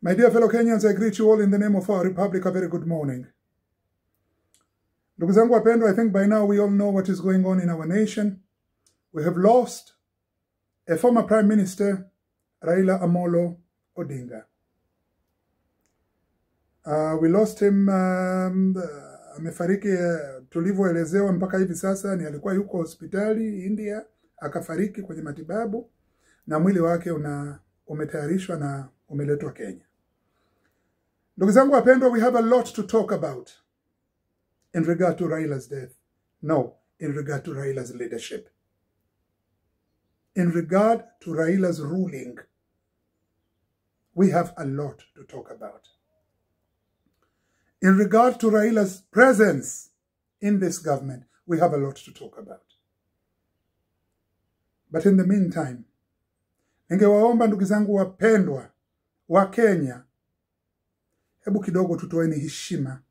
My dear fellow Kenyans, I greet you all in the name of our republic. A very good morning. Ndugu zangu wapendwa, I think by now we all know what is going on in our nation. We have lost a former Prime Minister, Raila Amolo Odinga. We lost him, amefariki tulivyoelezewa mpaka hivi sasa, ni alikuwa yuko hospitali India, akafariki kwenye matibabu, na mwili wake umetayarishwa na umeletwa Kenya. Ndugu zangu wapendwa, we have a lot to talk about in regard to Raila's death. No, in regard to Raila's leadership. In regard to Raila's ruling, we have a lot to talk about. In regard to Raila's presence in this government, we have a lot to talk about. But in the meantime, ningewaomba ndugu zangu wapendwa wa Kenya, hebu kidogo tutoeni heshima.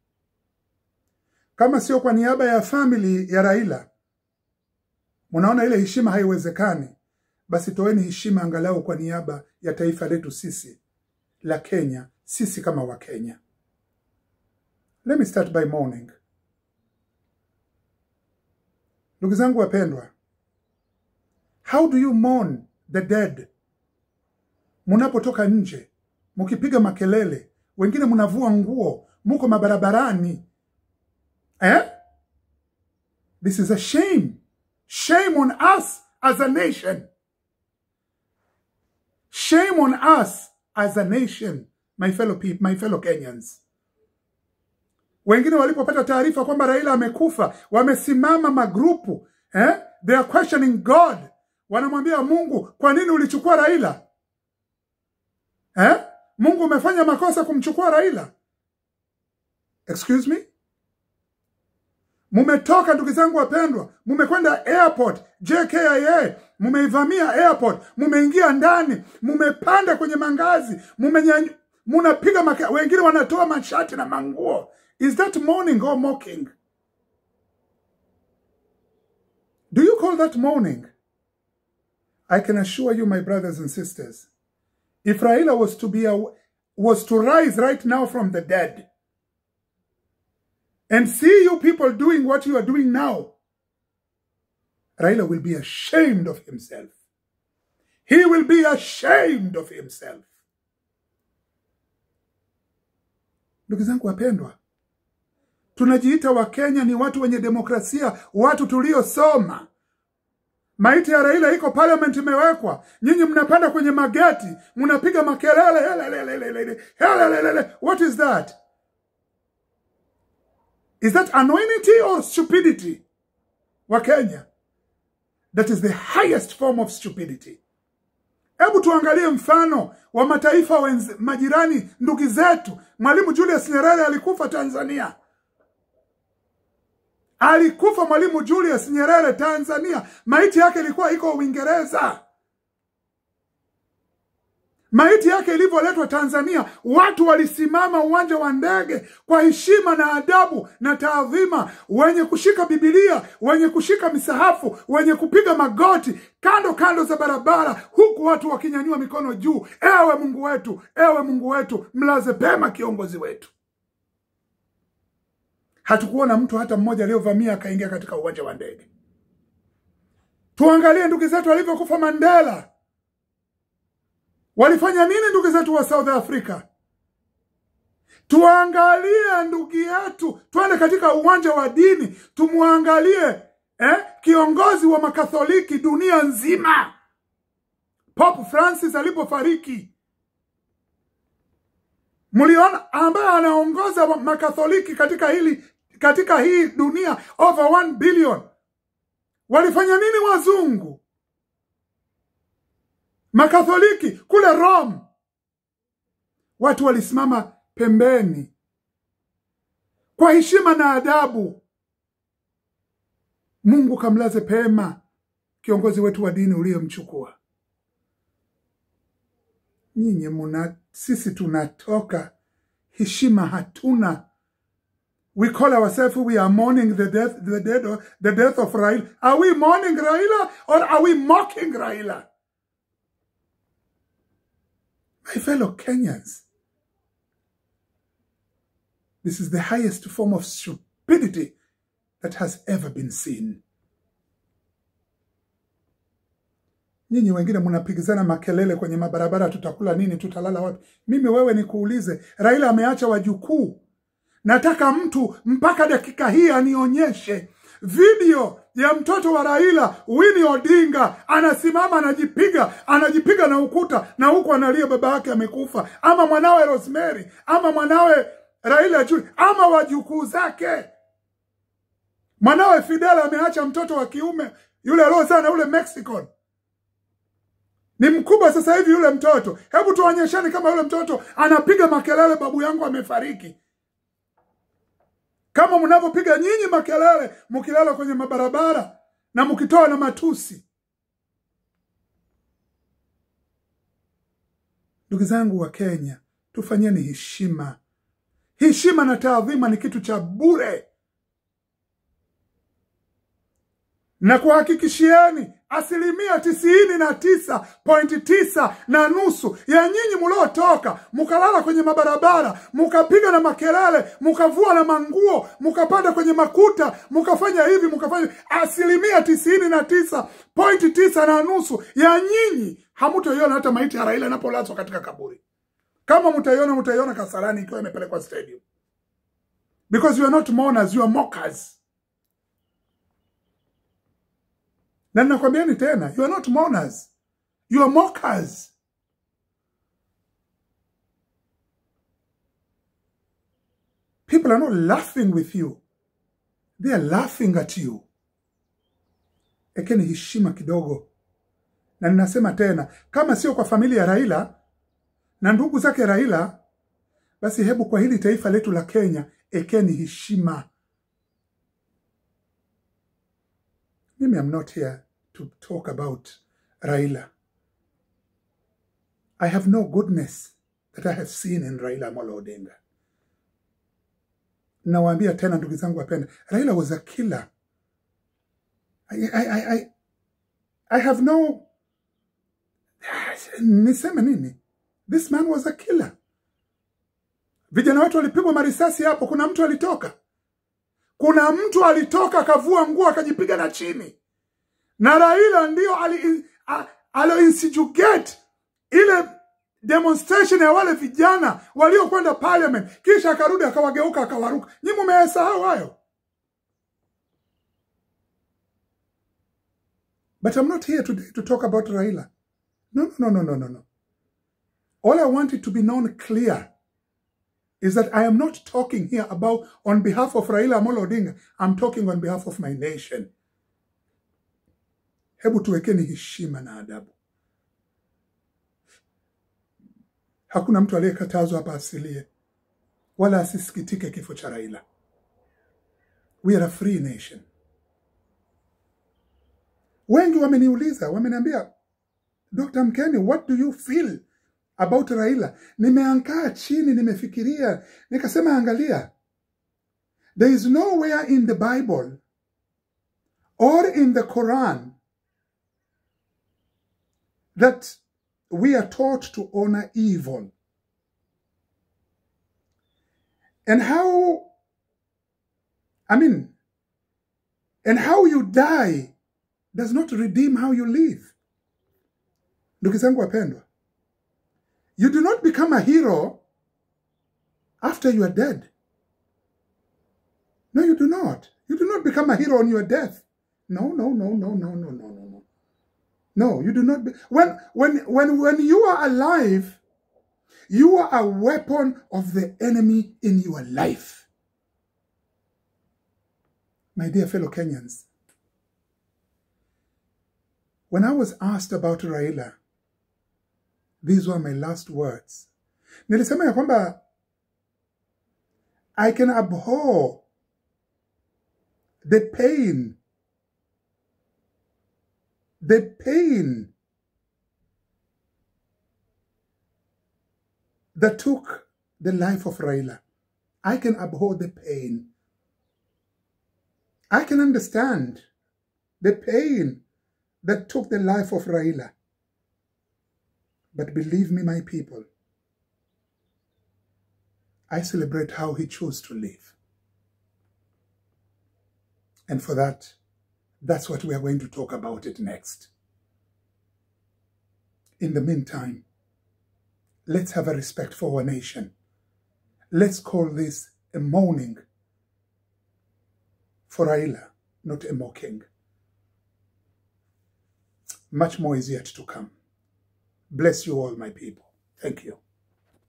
Kama sio kwa niaba ya family ya Raila, munaona ile heshima haiwezekani, basi toeni heshima angalau kwa niaba ya taifa letu sisi la Kenya, sisi kama wa Kenya. Let me start by mourning. Ndugu zangu wapendwa, how do you mourn the dead? Munapotoka nje, mukipiga makelele, wengine munavua nguo, muko mabarabarani. This is a shame. Shame on us as a nation. Shame on us as a nation, my fellow people, my fellow Kenyans. Wengine walipopata taarifa kwamba Raila amekufa, wamesimama magrupu, they are questioning God. Wanamwambia Mungu, kwa nini ulichukua Raila? Mungu umefanya makosa kumchukua Raila? Excuse me? Mumetoka ndugu zangu wapendwa, mumekwenda airport, JKIA, mumeivamia airport, mumeingia ndani, mumepanda kwenye mangazi, munapiga wengine wanatoa mashati na manguo. Is that mourning or mocking? Do you call that mourning? I can assure you, my brothers and sisters, if Raila was to rise right now from the dead and see you people doing what you are doing now, Raila will be ashamed of himself. He will be ashamed of himself. Ndugu zangu wapendwa, tunajiita wa Kenya ni watu wenye demokrasia, watu tuliosoma. Maiti ya Raila iko parliament imewekwa. Nyinyi mnapanda kwenye mageti, mnapiga makelele. What is that? Is that anonymity or stupidity? Wa Kenya, that is the highest form of stupidity. Hebu tuangalie mfano wa mataifa majirani, ndugu zetu. Mwalimu Julius Nyerere alikufa Tanzania. Alikufa Mwalimu Julius Nyerere Tanzania. Maiti yake ilikuwa iko Uingereza. Maiti yake ilivyoletwa Tanzania, watu walisimama uwanja wa ndege kwa heshima na adabu na taadhima, wenye kushika Biblia, wenye kushika misahafu, wenye kupiga magoti kando za barabara, huku watu wakinyanyua mikono juu. Ewe Mungu wetu, mlaze pema kiongozi wetu. Hatukuona mtu hata mmoja aliyovamia akaingia katika uwanja wa ndege. Tuangalie ndugu zetu walivyokufa Mandela. Walifanya nini ndugu zetu wa South Africa? Tuangalie ndugu yetu, twende katika uwanja wa dini, tumuangalie kiongozi wa makatholiki dunia nzima, Pope Francis alipofariki. Muliona ambaye anaongoza makatholiki katika hii dunia, over 1 billion. Walifanya nini wazungu? Makatholiki kule Rome, watu walisimama pembeni kwa heshima na adabu. Mungu kamlaze pema kiongozi wetu wa dini uliyomchukua. Nyinyi sisi tunatoka, heshima hatuna. We call ourselves, we are mourning the death of Raila. Are we mourning Raila or are we mocking Raila? My fellow Kenyans, This is the highest form of stupidity that has ever been seen. Nyinyi wengine mnapigizana makelele kwenye mabarabara, tutakula nini, tutalala wapi? Mimi wewe nikuulize, Raila ameacha wajukuu. Nataka mtu mpaka dakika hii anionyeshe video ya mtoto wa Raila, Winnie Odinga, anasimama anajipiga na ukuta, na huko analia baba yake amekufa, ama mwanawe Rosemary, ama mwanawe Raila Junior, ama wajukuu zake. Mwanawe Fidel ameacha mtoto wa kiume, yule alozaa na yule Mexican. Ni mkubwa sasa hivi yule mtoto. Hebu tuonyeshane kama yule mtoto anapiga makelele babu yangu amefariki, kama mnavyopiga nyinyi makelele mkilala kwenye mabarabara na mkitoa na matusi. Ndugu zangu wa Kenya, tufanyeni heshima. Heshima na taadhima ni kitu cha bure. Na kuhakikishieni 99.9 na nusu ya nyinyi mliotoka mkalala kwenye mabarabara, mkapiga na makelele, mkavua na manguo, mkapanda kwenye makuta, mkafanya hivi, mkafanya 99.9 na nusu ya nyinyi hamtoiona hata maiti ya Raila inapolazwa katika kaburi. Kama mtaiona Kasarani ikiwa imepelekwa stadium. Because you are not mourners, you are mockers. Na nakwambieni tena, you are not mourners, you are mockers. People are not laughing with you, they are laughing at you. Ekeni heshima kidogo. Na ninasema tena, kama sio kwa familia ya Raila na ndugu zake Raila, basi hebu kwa hili taifa letu la Kenya, ekeni heshima. Mimi am not here to talk about Raila. I have no goodness that I have seen in Raila Amolo Odinga. Nawaambia tena ndugu zangu wapenda, Raila was a killer. I have no... Niseme nini? This man was a killer. Vijana wetu walipigwa marisasi hapo, kuna mtu alitoka. Kuna mtu alitoka akavua nguo akajipiga na chini. Na Raila ndio alo-instigate ile demonstration ya wale vijana waliokwenda parliament, kisha akarudi akawageuka akawaruka. Nyinyi mmesahau hayo? But I'm not here today to talk about Raila. No. All I want it to be known clear is that I am not talking here about on behalf of Raila Amolo Odinga. I'm talking on behalf of my nation. Hebu tuwekeni heshima na adabu. Hakuna mtu aliyekatazwa hapa asilie, wala asisikitike kifo cha Raila. We are a free nation. Wengi wameniuliza, wameniambia, Dr. Mkeni, what do you feel about Raila? Nimeankaa chini, nimefikiria, nikasema angalia. There is nowhere in the Bible or in the Quran that we are taught to honor evil. And how you die does not redeem how you live. Ndugu zangu wapendwa, you do not become a hero after you are dead. No, you do not. You do not become a hero on your death. No. No, you do not. When you are alive, you are a weapon of the enemy in your life. My dear fellow Kenyans, when I was asked about Raila, these were my last words. Nilisema ya kwamba I can abhor the pain that took the life of Raila. I can abhor the pain. I can understand the pain that took the life of Raila. But believe me, my people, I celebrate how he chose to live. And for that, that's what we are going to talk about it next. In the meantime, let's have a respect for our nation. Let's call this a mourning for Raila, not a mocking. Much more is yet to come. Bless you all, my people. Thank you.